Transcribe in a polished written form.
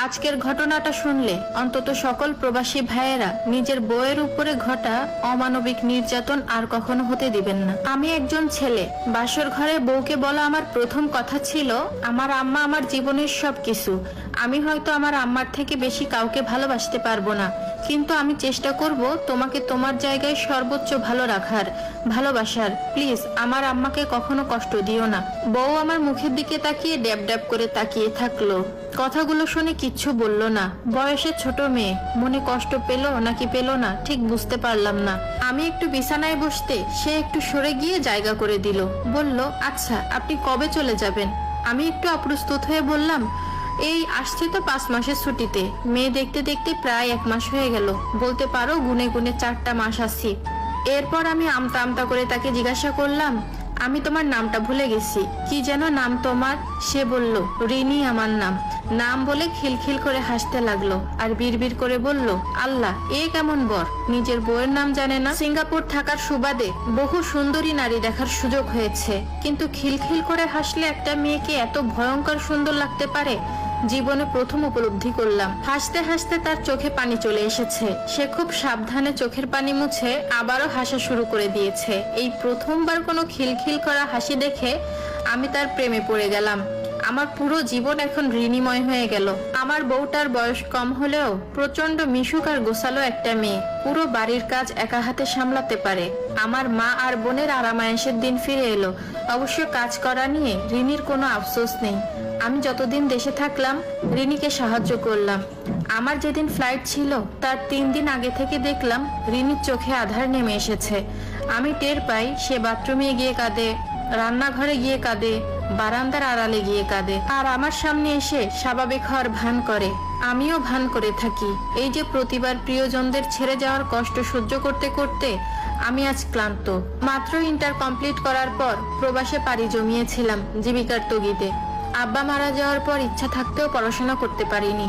আজকের ঘটনাটা শুনলে অন্তত সকল প্রবাসী ভাইয়েরা নিজের বউয়ের উপরে ঘটা অমানবিক নির্যাতন আর কখনো হতে দিবেন না। আমি একজন ছেলে, বাসর ঘরে বউকে বলা আমার প্রথম কথা ছিল, আমার আম্মা আমার জীবনের সবকিছু। আমি হয়তো আমার আম্মার থেকে বেশি কাউকে ভালোবাসতে পারবো না, কিন্তু আমি চেষ্টা করব তোমাকে তোমার জায়গায় সর্বোচ্চ ভালো রাখার, ভালোবাসার। প্লিজ আমার আম্মাকে কখনো কষ্ট দিও না। বউ আমার মুখের দিকে তাকিয়ে ড্যাব ড্যাব করে তাকিয়ে থাকলো। কথাগুলো শুনে কিচ্ছু বলল না। বয়সে ছোট মেয়ে, মনে কষ্ট পেল নাকি পেল না ঠিক বুঝতে পারলাম না। আমি একটু বিছানায় বসতে সে একটু সরে গিয়ে জায়গা করে দিল। বলল, আচ্ছা আপনি কবে চলে যাবেন? আমি একটু অপ্রস্তুত হয়ে বললাম, এই আসছি তো 5 মাসের ছুটিতে। মেয়ে দেখতে দেখতে প্রায় 1 মাস হয়ে গেল, বলতে পারো গুনে গুনে 4টা মাস আছি। এরপর আমি আমতা আমতা করে তাকে জিজ্ঞাসা করলাম, আমি তোমার নামটা ভুলে গেছি, কি যেন নাম তোমার? সে বলল, রিনি আমার নাম। নাম বলে খিলখিল করে হাসতে লাগলো আর বিড়বিড় করে বলল, আল্লাহ এ কেমন বর, নিজের বউয়ের নাম জানে না। সিঙ্গাপুর থাকার সুবাদে বহু সুন্দরী নারী দেখার সুযোগ হয়েছে, কিন্তু খিলখিল করে হাসলে একটা মেয়েকে এত ভয়ঙ্কর সুন্দর লাগতে পারে জীবনে প্রথম উপলব্ধি করলাম। হাসতে হাসতে তার চোখে পানি চলে এসেছে। সে খুব সাবধানে চোখের পানি মুছে আবারও হাসা শুরু করে দিয়েছে। এই প্রথমবার কোনো খিলখিল করা হাসি দেখে আমি তার প্রেমে পড়ে গেলাম। আমার পুরো জীবন এখন ঋণীময় হয়ে গেল। আমার বউটার বয়স কম হলেও প্রচন্ড মিশুক আর গোছালো একটা মেয়ে, পুরো বাড়ির কাজ একা হাতে সামলাতে পারে। আমার মা আর বোনের আরামায়েশের দিন ফিরে এলো। অবশ্য কাজ করা নিয়ে রিনির কোনো আফসোস নেই। আমি যতদিন দেশে থাকলাম রিনিকে সাহায্য করলাম। আমার যেদিন ফ্লাইট ছিল তার 3 দিন আগে থেকে দেখলাম রিনির চোখে আধার নেমে এসেছে। আমি টের পাই সে বাথরুমে গিয়ে কাঁদে, রান্নাঘরে গিয়ে কাঁদে, বারান্দার আড়ালে গিয়ে কাঁদে, আর আমার সামনে এসে স্বাভাবিক হওয়ার ভান করে। আমিও ভান করে থাকি। এই যে প্রতিবার প্রিয়জনদের ছেড়ে যাওয়ার কষ্ট সহ্য করতে করতে আমি আজ ক্লান্ত। মাত্র ইন্টার কমপ্লিট করার পর প্রবাসে পাড়ি জমিয়েছিলাম জীবিকার তাগিদে। আব্বা মারা যাওয়ার পর ইচ্ছা থাকতেও পড়াশোনা করতে পারিনি।